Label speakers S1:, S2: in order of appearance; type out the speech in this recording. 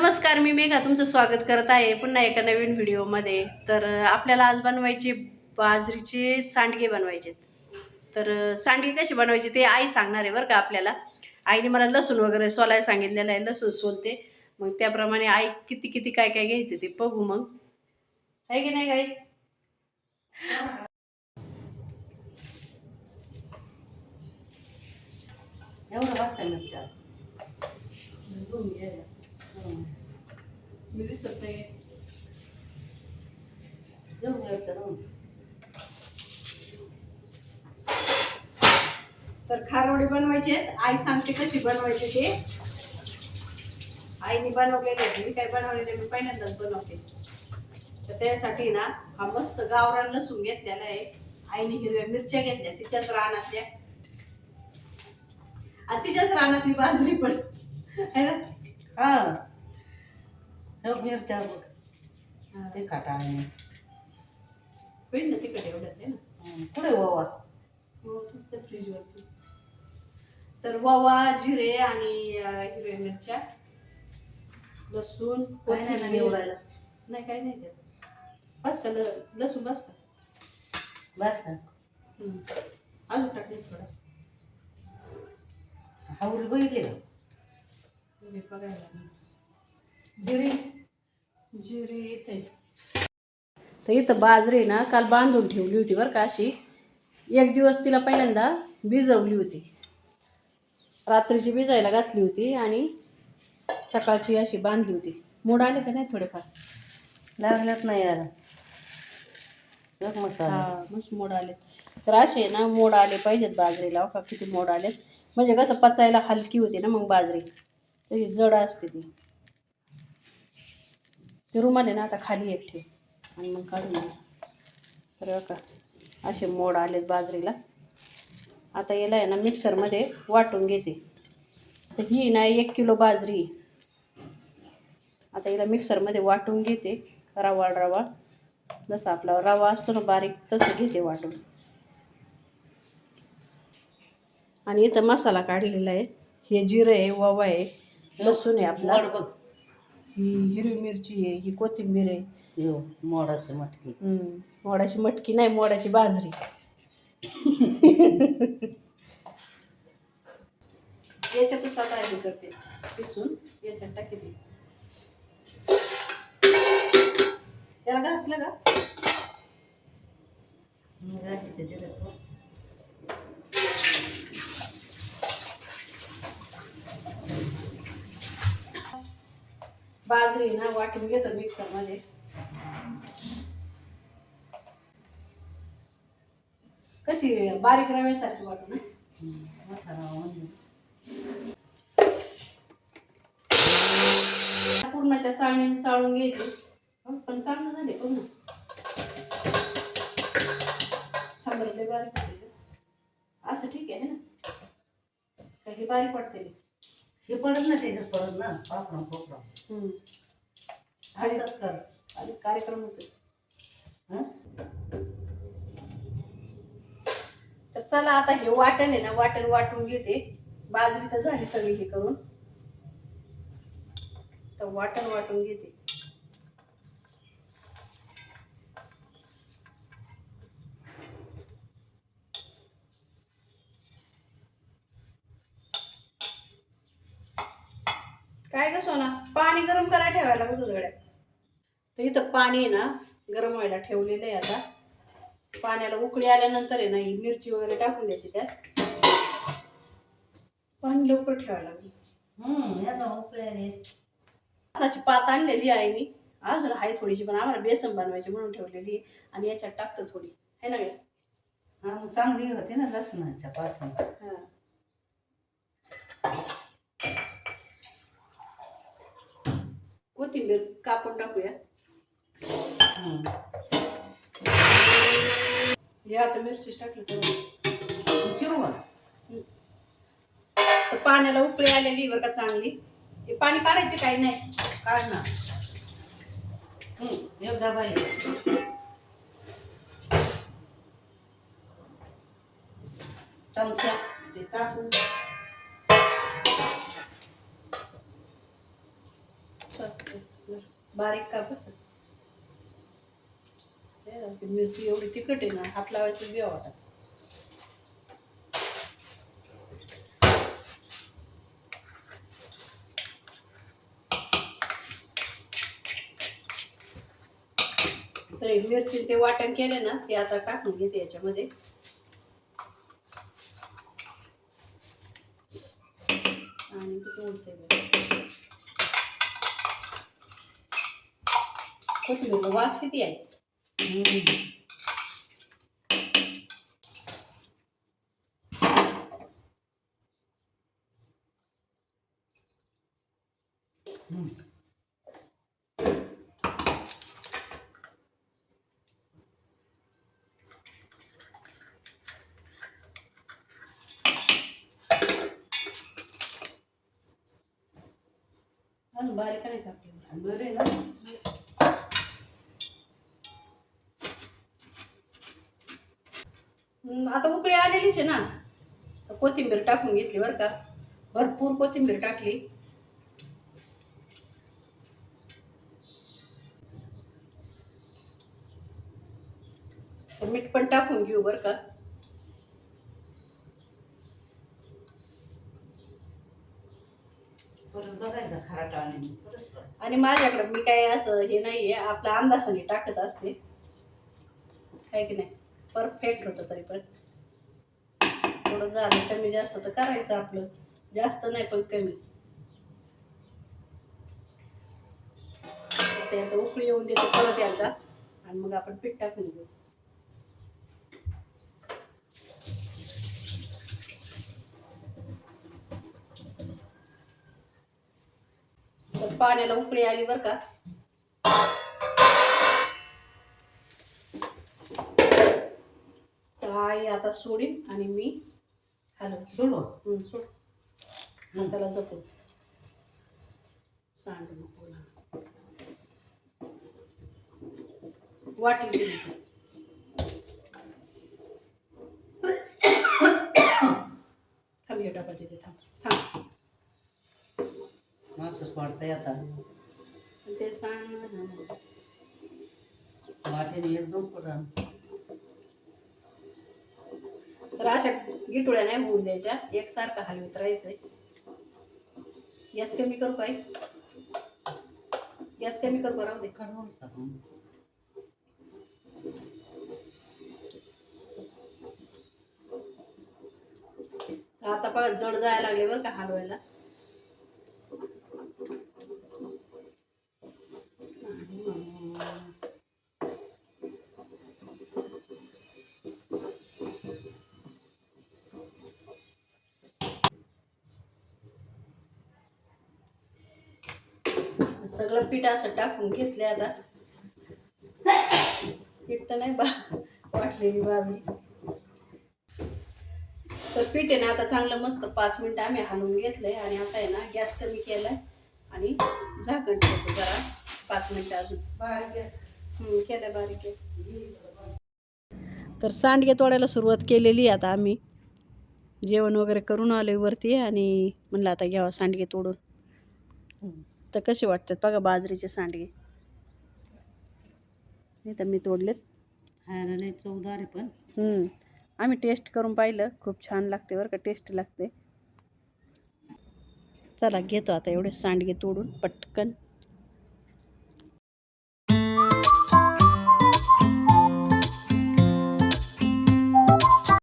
S1: नमस्कार, मी मेघा तुमचं स्वागत करत आहे पुन्हा एका नवीन व्हिडिओमध्ये. तर आपल्याला आज बनवायचे बाजरीचे सांडगे बनवायचे. तर सांडगे कसे बनवायचे ते आई सांगणार आहे बरं का आपल्याला. आईने मला लसूण वगैरे सोलायला सांगितलेलं आहे, लसूण सोलते. मग त्याप्रमाणे आई किती किती काय काय घ्यायचं ते बघू मग. आहे की नाही आई?
S2: एवढं वाजता मिरच्या
S1: मी दिसत नाही.
S2: घेऊन घ्यायचं ना.
S1: तर खारवडे बनवायचे आहेत. आई सांगते कशी बनवायचे ते. आईने बनवलेले आहेत, मी काय बनवलेले मी पहिल्यांदाच बनवते. तर त्यासाठी ना हा मस्त गावरान लसूण घेतलेला आहे. आईने हिरव्या मिरच्या घेतल्या तिच्याच रानातल्या, आणि तिच्याच रानातली बाजरी पण है ना.
S2: हा मिरच्या बघ ते खाटा आहे
S1: होईल ना तिकडे एवढ्याच आहे ना.
S2: पुढे ओवा
S1: फ्रीजवरती. तर ओवा, जिरे आणि हिरव्या मिरच्या, लसूण,
S2: काय नाही ना निवडायला.
S1: नाही काय नाही त्यात. बस का लसूण बस का?
S2: बस का?
S1: अजून टाकले थोडा.
S2: हावरी बघितले का?
S1: बघायला जिरे जिरे इथे. तर इथं बाजरी ना काल बांधून ठेवली होती बरं का. अशी एक दिवस तिला पहिल्यांदा भिजवली होती, रात्रीची भिजायला घातली होती आणि सकाळची अशी बांधली होती. मोड आले का नाही थोडेफार?
S2: लागल्यात नाही यार मसाला.
S1: हा मस्त मोड आलेत. तर असे ना मोड आले पाहिजेत बाजरीला. का किती मोड आलेत म्हणजे कसं पचायला हलकी होती ना मग बाजरी. तरी जड असते ती. ते रुमाले ना आता खाली एक ठेव आणि मग काढून घे. तर का असे मोड आलेत बाजरीला. आता याला आहे ना मिक्सरमध्ये वाटून घेते. तर ही ना 1 किलो बाजरी. आता याला मिक्सरमध्ये वाटून घेते. रवा जसा आपला रवा असतो ना बारीक तसं घेते वाटून. आणि इथं मसाला काढलेला आहे. हे जिरं आहे, ओवा आहे, लसूण आहे आपला, ही हिरवी मिरची आहे, ही कोथिंबीर आहे.
S2: मोडाची मटकी.
S1: मोडाची मटकी नाही, मोडाची बाजरी. याच्यातच आता हे करते पिसून याच्यात टाकते. याला घासलं का? बाजरी ना वाटून घेतो मिक्सरमध्ये. कशी बारीक रव्यासारखी वाटू ना. पूर्णाच्या चाळणीने चाळून घ्यायची. पण चांगलं झाले बघ ना. थांबरले बारीक होते असं ठीक आहे ना. काही बारीक वाटते
S2: हे पडत ना त्याच्यात पडत ना पापडा पोपडा.
S1: असंच कर आणि कार्यक्रम होतो. तर चला आता हे वाटण आहे ना वाटण वाटून घेते. बाजरी तर झाली सगळी हे करून. तर वाटण वाटून घेते. काय ग सोना, पाणी गरम करायला ठेवायला लागत होतं गड्या. तर इथं पाणी आहे ना गरम व्हायला ठेवलेलं आहे. आता पाण्याला उकळी आल्यानंतर आहे ना ही मिरची वगैरे टाकून द्यायची त्यात. पाणी लवकर ठेवायला लागेल. याची पात आणलेली आहे मी. अजून आहे थोडीशी, पण आम्हाला बेसन बनवायची म्हणून ठेवलेली. आणि याच्यात टाकतो थोडी, है ना गे.
S2: चांगली होते ना लसणाच्या पाठून.
S1: कोथिंबीर कापून टाकूया. या आता मिरचीच टाकली
S2: चिरू का?
S1: तर पाण्याला उकळी आलेली बरं का चांगली. हे पाणी काढायचे काही नाही.
S2: काढ ना. एकदा बाई चमचा ते चाकू.
S1: बारीक कापत मिरची एवढी तिखट आहे ना, हात लावायचं बी वाटत. तर हे मिरची ते वाटण केले ना, ते आता टाकून घेते याच्यामध्ये. आणि ते तोडते कोथिंबीर वास किती आहे. अजून बारीक नाही कापली
S2: बरे ना.
S1: आता उकळी आलेलीच आहे ना, तर कोथिंबीर टाकून घेतली बरं का. भरपूर कोथिंबीर टाकली. तर मीठ पण टाकून घेऊ बरं का.
S2: परत बघायचा खराटा
S1: आणि माझ्याकडे मी काय असं हे नाहीये, आपल्या अंदाजाने टाकत असते, आहे की नाही. परफेक्ट होतं. तरी पण थोडं झालं कमी जास्त तर करायचं आपलं, जास्त नाही पण कमी. ते आता उकळी येऊन देते परत एकदा, आणि मग आपण पीठ टाकून घेऊ. तर पाण्याला उकळी आली बरं का. तर आई आता सोडीन आणि मी
S2: सोडू.
S1: सोड हाताला जपून, सांडू नको ना. वाटी दिली थांब, हे डबा देते. थांब.
S2: असंच वाटतंय आता.
S1: ते सांड
S2: वाटेने एकदम पुरण.
S1: तर अशा गिटोळ्या नाही होऊन द्यायच्या, एकसारखं हलवीत राहायचंय. गॅस कमी करू काय? गॅस कमी करू राहू दे. आता पण जड जायला लागले बरं का हलवायला. सगळं पीठ असं टाकून घेतले. आता पीठ तर नाही वाटलेली बाजरी. तर पीठ आहे ना आता चांगलं मस्त 5 मिनिटं आम्ही हलवून घेतलंय. आणि आता आहे ना गॅस कमी केलाय आणि झाकण ठेवतो जरा 5 मिनिटं अजून.
S2: बारीक गॅस
S1: केलाय बारीक गॅस. तर सांडगे तोडायला सुरुवात केलेली आता आम्ही. जेवण वगैरे करून आलोय वरती आणि म्हणलं आता घ्यावा सांडगे तोडून. तर कसे वाटतात बघा बाजरीचे सांडगे. नाही तर मी तोडलेत.
S2: खायला लय चवदार आहे पण.
S1: आम्ही टेस्ट करून पाहिलं, खूप छान लागते बरं का, टेस्ट लागते. चला घेतो आता एवढे सांडगे तोडून पटकन.